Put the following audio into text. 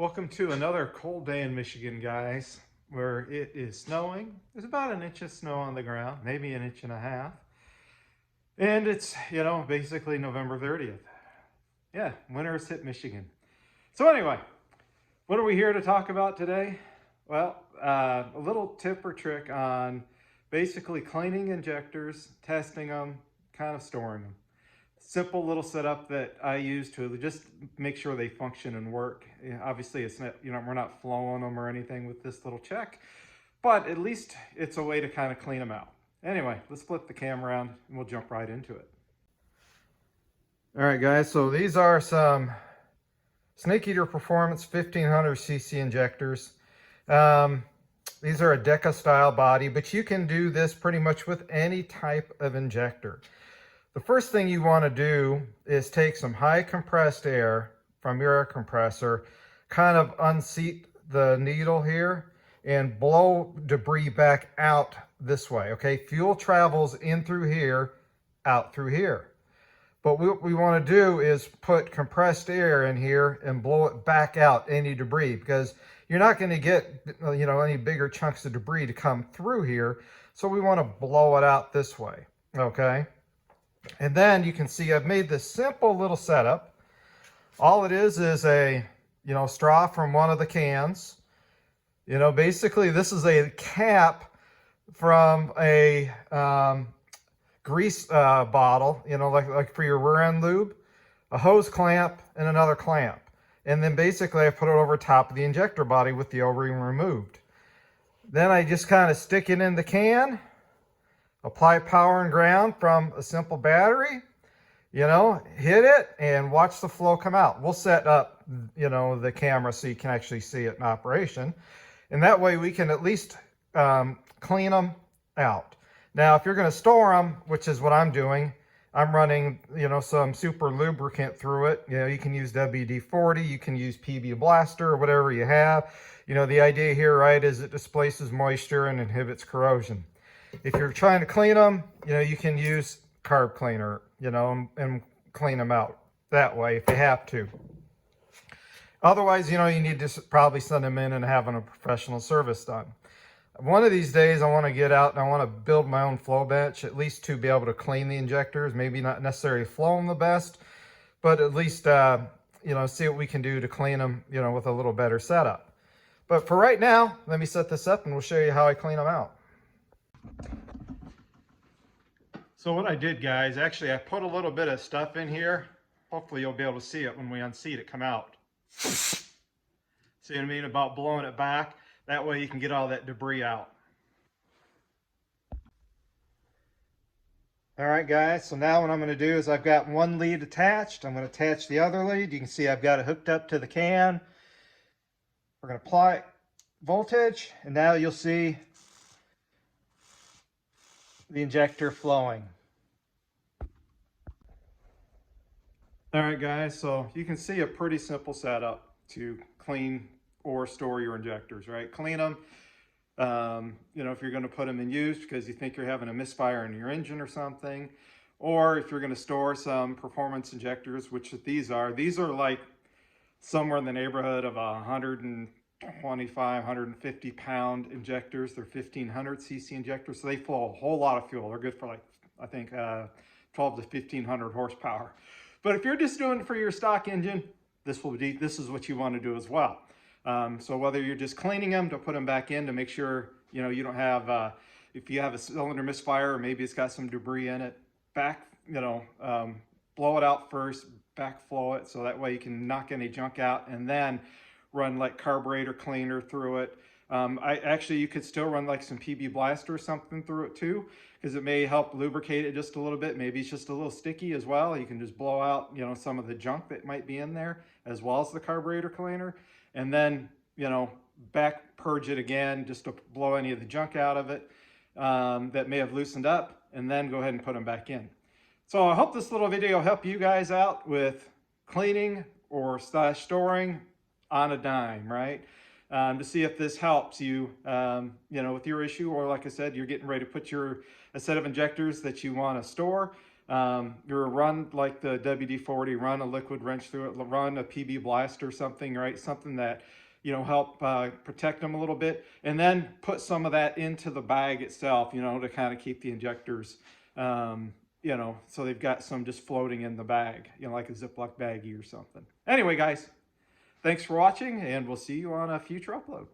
welcome to another cold day in Michigan, guys, where it is snowing. There's about an inch of snow on the ground, maybe an inch and a half. And it's, basically November 30th. Yeah, winter has hit Michigan. So anyway, what are we here to talk about today? Well, a little tip or trick on basically cleaning injectors, testing them, kind of storing them. Simple little setup that I use to just make sure they function and work. Obviously, it's not, we're not flowing them or anything with this little check, but at least it's a way to kind of clean them out. Anyway, let's flip the camera around and we'll jump right into it. All right, guys, so these are some Snake Eater Performance 1500cc injectors. These are a Deca style body, but you can do this pretty much with any type of injector. The first thing you want to do is take some high compressed air from your air compressor, kind of unseat the needle here and blow debris back out this way, okay? Fuel travels in through here, out through here. But what we want to do is put compressed air in here and blow it back out, any debris, because you're not going to get, any bigger chunks of debris to come through here. So we want to blow it out this way, okay? And then you can see I've made this simple little setup. All it is a, straw from one of the cans. Basically this is a cap from a grease bottle, like for your rear end lube, a hose clamp and another clamp. And then basically I put it over top of the injector body with the O-ring removed. Then I just kind of stick it in the can. Apply power and ground from a simple battery, hit it and watch the flow come out. We'll set up, the camera so you can actually see it in operation. And that way we can at least clean them out. Now, if you're going to store them, which is what I'm doing, I'm running, some super lubricant through it. You can use WD-40, you can use PB Blaster or whatever you have. The idea here, right, is it displaces moisture and inhibits corrosion. If you're trying to clean them, you can use carb cleaner, and clean them out that way if you have to. Otherwise, you need to probably send them in and having a professional service done. One of these days, I want to get out and I want to build my own flow bench, at least to be able to clean the injectors. Maybe not necessarily flow them the best, but at least, see what we can do to clean them, with a little better setup. But for right now, let me set this up and we'll show you how I clean them out. So what I did, guys, actually I put a little bit of stuff in here. Hopefully you'll be able to see it when we unseat it come out. See what I mean about blowing it back? That way you can get all that debris out. All right, guys, so now what I'm going to do is I've got one lead attached. I'm going to attach the other lead. You can see I've got it hooked up to the can. We're going to apply voltage, and now you'll see the injector flowing. All right, guys, so you can see a pretty simple setup to clean or store your injectors, right? Clean them, if you're going to put them in use because you think you're having a misfire in your engine or something, or if you're going to store some performance injectors, which these are like somewhere in the neighborhood of 125, 150 pound injectors. They're 1500cc injectors, so they flow a whole lot of fuel. They're good for like, I think, 12 to 1500 horsepower. But if you're just doing it for your stock engine, this is what you want to do as well. So whether you're just cleaning them to put them back in to make sure, you don't have, if you have a cylinder misfire or maybe it's got some debris in it, blow it out first, backflow it, so that way you can knock any junk out and then run like carburetor cleaner through it. You could still run like some PB Blaster or something through it too, because it may help lubricate it just a little bit. Maybe it's just a little sticky as well. You can just blow out, some of the junk that might be in there as well as the carburetor cleaner. And then, back purge it again just to blow any of the junk out of it that may have loosened up, and then go ahead and put them back in. So I hope this little video will help you guys out with cleaning or storing on a dime, right? To see if this helps you, with your issue, or like I said, you're getting ready to put a set of injectors that you want to store. You run like the WD-40, run a liquid wrench through it, run a PB Blast or something, right? Something that, you know, help protect them a little bit, and then put some of that into the bag itself, you know, to kind of keep the injectors, you know, so they've got some just floating in the bag, you know, like a Ziploc baggie or something. Anyway, guys, thanks for watching, and we'll see you on a future upload.